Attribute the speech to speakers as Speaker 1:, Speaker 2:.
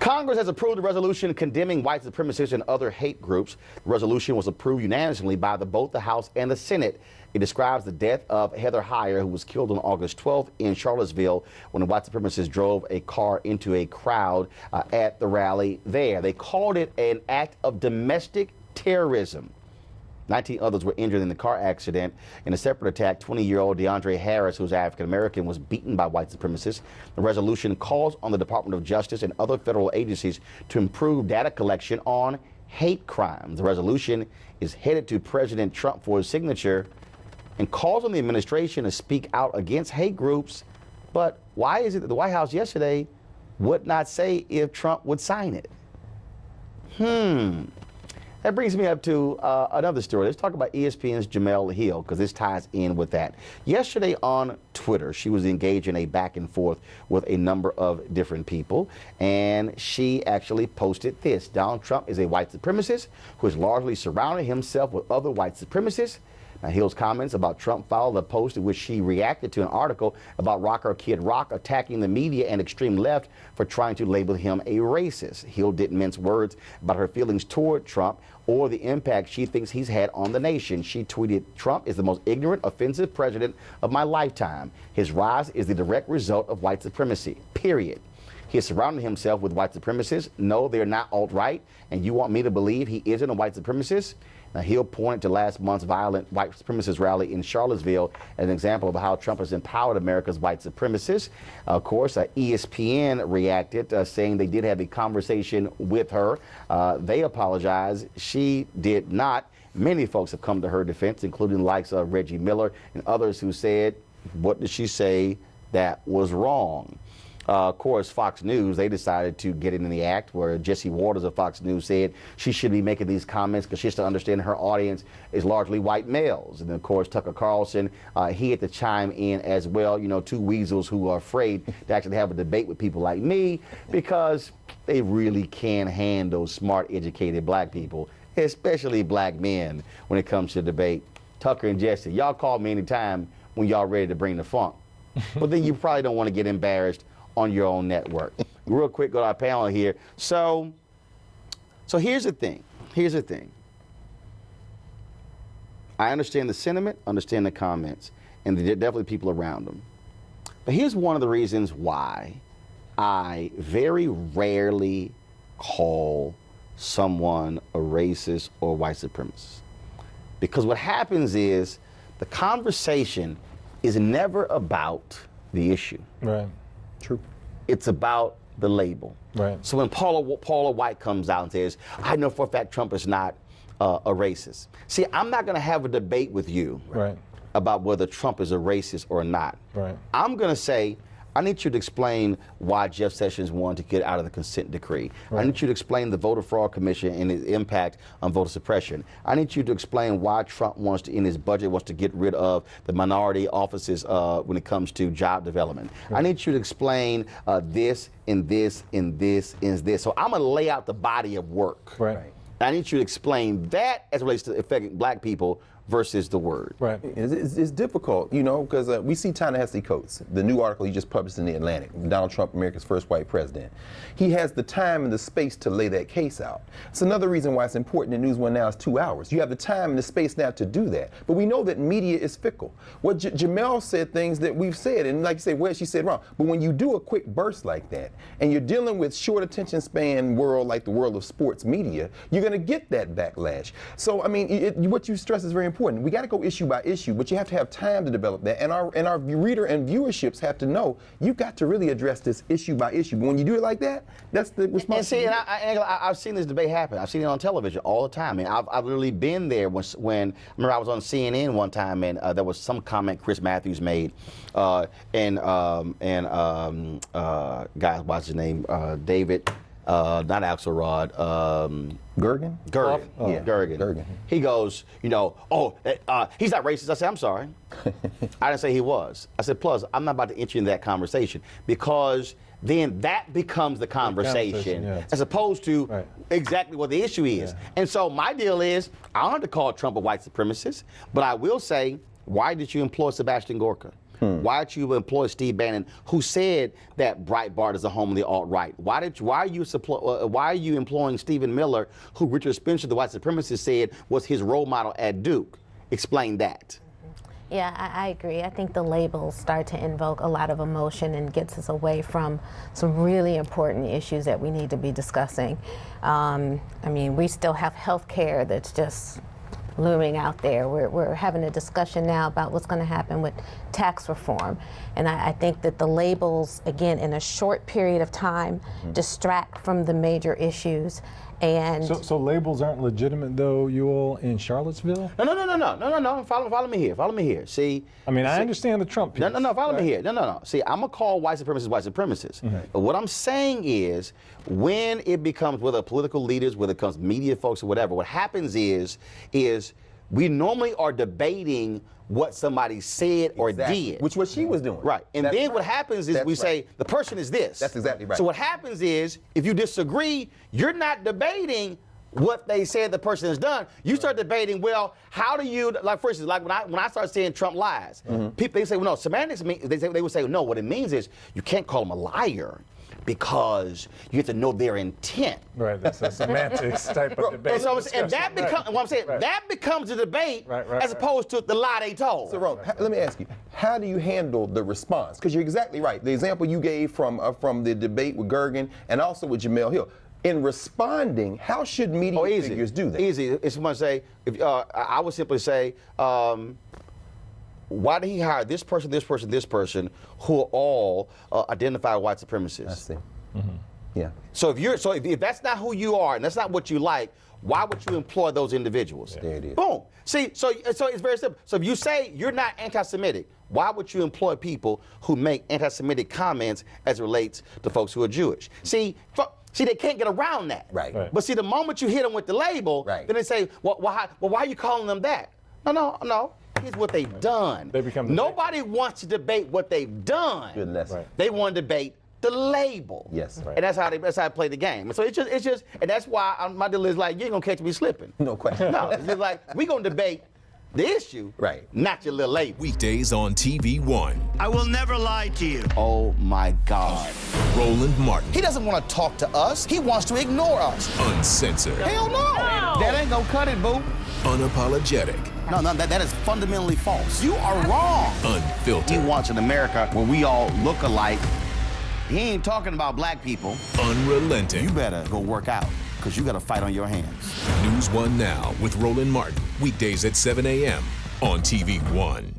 Speaker 1: Congress has approved a resolution condemning white supremacists and other hate groups. The resolution was approved unanimously by both the House and the Senate. It describes the death of Heather Heyer, who was killed on August 12th in Charlottesville when the white supremacists drove a car into a crowd at the rally there. They called it an act of domestic terrorism. 19 others were injured in the car accident. In a separate attack, 20-year-old DeAndre Harris, who's African-American, was beaten by white supremacists. The resolution calls on the Department of Justice and other federal agencies to improve data collection on hate crimes. The resolution is headed to President Trump for his signature and calls on the administration to speak out against hate groups. But why is it that the White House yesterday would not say if Trump would sign it? That brings me up to another story. Let's talk about ESPN's Jemele Hill, because this ties in with that. Yesterday on Twitter, she was engaged in a back and forth with a number of different people, and she actually posted this. Donald Trump is a white supremacist who has largely surrounded himself with other white supremacists. Now, Hill's comments about Trump followed a post in which she reacted to an article about rocker Kid Rock attacking the media and extreme left for trying to label him a racist. Hill didn't mince words about her feelings toward Trump or the impact she thinks he's had on the nation. She tweeted, "Trump is the most ignorant, offensive president of my lifetime. His rise is the direct result of white supremacy, period. He has surrounded himself with white supremacists. No, they're not alt-right, and you want me to believe he isn't a white supremacist?" Now, Hill pointed to last month's violent white supremacist rally in Charlottesville as an example of how Trump has empowered America's white supremacists. Of course, ESPN reacted, saying they did have a conversation with her. They apologized. She did not. Many folks have come to her defense, including the likes of Reggie Miller and others who said, what did she say that was wrong? Of course, Fox News, they decided to get in the act, where Jesse Waters of Fox News said she should be making these comments because she has to understand her audience is largely white males. And then, of course, Tucker Carlson, he had to chime in as well. You know, two weasels who are afraid to actually have a debate with people like me because they really can't handle smart, educated black people, especially black men, when it comes to debate. Tucker and Jesse, y'all call me anytime when y'all ready to bring the funk. But then you probably don't want to get embarrassed on your own network. Real quick, go to our panel here. So here's the thing. Here's the thing. I understand the sentiment, understand the comments, and there are definitely people around them. But here's one of the reasons why I very rarely call someone a racist or white supremacist. Because what happens is the conversation is never about the issue.
Speaker 2: Right.
Speaker 1: True. It's about the label.
Speaker 2: Right.
Speaker 1: So when Paula White comes out and says, I know for a fact Trump is not a racist. See, I'm not going to have a debate with you about whether Trump is a racist or not.
Speaker 2: Right.
Speaker 1: I'm going to say, I need you to explain why Jeff Sessions wanted to get out of the consent decree. Right. I need you to explain the Voter Fraud Commission and its impact on voter suppression. I need you to explain why Trump wants to, in his budget, wants to get rid of the minority offices when it comes to job development. Right. I need you to explain this and this and this and this. So I'm going to lay out the body of work.
Speaker 2: Right.
Speaker 1: I need you to explain that as it relates to affecting black people versus the word.
Speaker 2: Right.
Speaker 3: It's difficult, you know, because we see Ta-Nehisi Coates, the new article he just published in The Atlantic, Donald Trump, America's first white president. He has the time and the space to lay that case out. It's another reason why it's important that NewsOne Now is 2 hours. You have the time and the space now to do that. But we know that media is fickle. What Jemele said things that we've said, and like you say, well, she said wrong. But when you do a quick burst like that, and you're dealing with short attention span world like the world of sports media, you're going to get that backlash. So, I mean, what you stress is very important. We got to go issue by issue, but you have to have time to develop that. And our reader and viewerships have to know you've got to really address this issue by issue. But when you do it like that, that's the responsibility.
Speaker 1: And see, I've seen this debate happen. I've seen it on television all the time. And I've literally been there when I remember I was on CNN one time, and there was some comment Chris Matthews made, guys, what's his name? David. Not Axelrod.
Speaker 3: Gergen?
Speaker 1: Gergen.
Speaker 3: Oh, yeah.
Speaker 1: Gergen. He goes, you know, he's not racist. I said, I'm sorry. I didn't say he was. I said, plus, I'm not about to enter into that conversation because then that becomes the conversation as opposed to exactly what the issue is. And so my deal is, I don't have to call Trump a white supremacist, but I will say, why did you employ Sebastian Gorka? Why did you employ Steve Bannon, who said that Breitbart is the home of the alt-right? Why are you employing Stephen Miller, who Richard Spencer, the white supremacist, said was his role model at Duke? Explain that.
Speaker 2: Yeah, I agree. I think the labels start to invoke a lot of emotion and gets us away from some really important issues that we need to be discussing. I mean, we still have health care that's just looming out there. We're having a discussion now about what's going to happen with tax reform. And I think that the labels, again, in a short period of time, distract from the major issues. And
Speaker 4: so labels aren't legitimate, though, you all, in Charlottesville?
Speaker 1: No. Follow me here. See,
Speaker 4: I mean, I understand the Trump piece.
Speaker 1: No. Follow me here. No. See, I'm gonna call white supremacists. But what I'm saying is, when it becomes, whether political leaders, whether it comes media folks or whatever, what happens is we normally are debating what somebody said or did.
Speaker 3: Which what she was doing.
Speaker 1: Right. And
Speaker 3: That's
Speaker 1: then
Speaker 3: right.
Speaker 1: what happens is we say, the person is this.
Speaker 3: That's exactly right.
Speaker 1: So what happens is, if you disagree, you're not debating what they said the person has done. You start debating, well, how do you, like, for instance, like when I start saying Trump lies, people, they say, well, no, semantics mean, they would say, no, what it means is you can't call him a liar, because you have to know their intent.
Speaker 4: Right, that's a semantics type of debate.
Speaker 1: And, that becomes, what I'm saying, that becomes a debate as opposed to the lie they told.
Speaker 3: So, Ron, let me ask you, how do you handle the response? Because you're exactly right. The example you gave from the debate with Gergen and also with Jemele Hill. In responding, how should media figures do that?
Speaker 1: Easy. It's someone say, I would simply say, why did he hire this person, who are all identified white supremacists? I
Speaker 3: see. Yeah.
Speaker 1: So if that's not who you are and that's not what you like, why would you employ those individuals?
Speaker 3: There it is.
Speaker 1: Boom. See, so it's very simple. So if you say you're not anti-Semitic, why would you employ people who make anti-Semitic comments as it relates to folks who are Jewish? See, they can't get around that.
Speaker 3: Right.
Speaker 1: But see, the moment you hit them with the label, then they say, well, why are you calling them that? No. Here's what they've done. Nobody wants to debate what they've done.
Speaker 3: Good lesson.
Speaker 4: Right.
Speaker 1: They want to debate the label.
Speaker 3: Yes.
Speaker 1: And that's how I play the game. And so it's just, and that's why my deal is like, you ain't gonna catch me slipping.
Speaker 3: No question.
Speaker 1: No, it's just like, we gonna debate the issue, not your little label.
Speaker 5: Weekdays on TV One.
Speaker 6: I will never lie to you.
Speaker 1: Oh my God.
Speaker 5: Roland Martin.
Speaker 7: He doesn't want to talk to us. He wants to ignore us.
Speaker 5: Uncensored.
Speaker 7: Hell no.
Speaker 1: That ain't gonna cut it, boo.
Speaker 5: Unapologetic.
Speaker 7: No, that is fundamentally false. You are wrong.
Speaker 5: Unfiltered.
Speaker 1: He wants an America where we all look alike. He ain't talking about black people.
Speaker 5: Unrelenting.
Speaker 7: You better go work out, because you got a fight on your hands.
Speaker 5: NewsOne Now with Roland Martin. Weekdays at 7 a.m. on TV One.